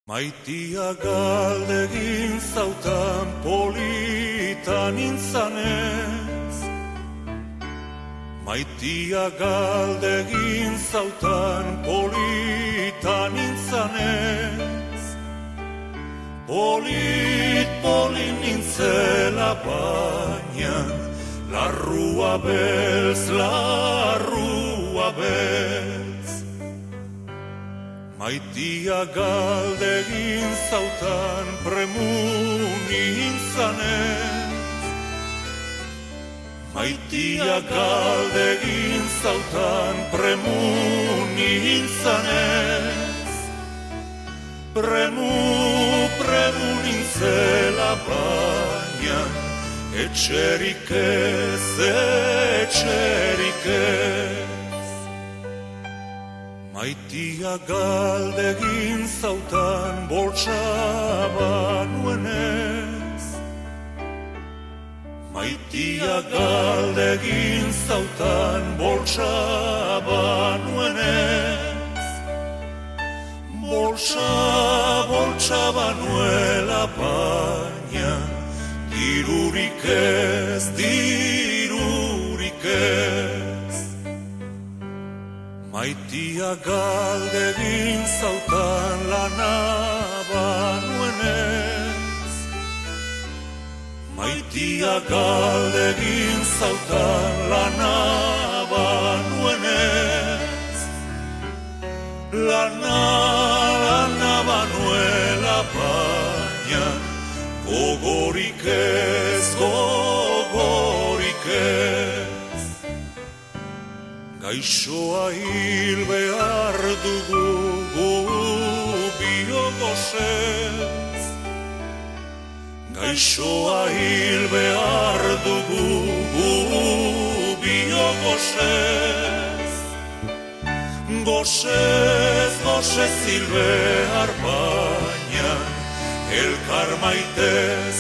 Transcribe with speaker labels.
Speaker 1: Maitia galdegin zautan polita nintzanez. Maitia galdegin zautan polita nintzanez. Polit nintzela baina, larrua beltz, larrua beltz. Maitia galdegin zautan premu nintzanez. Maitia galdegin zautan premu nintzanez. Premu nintzela baina, etxerik ez, etxerik ez. Maitia galdegin zautan boltsa banuenez. Maitia galdegin zautan boltsa banuenez. Boltsa banuela baina, dirurik ez, dirurik ez. Maitia galdegin zautan lana banuenez. Maitia galdegin zautan lana banuenez. Lana banuela baina, gogorik ez, gogorik ez. Gaixoa hil behar dugu biogosez. Gaixoa hil behar dugu biogosez. Gosez hil behar baina, elkar maitez,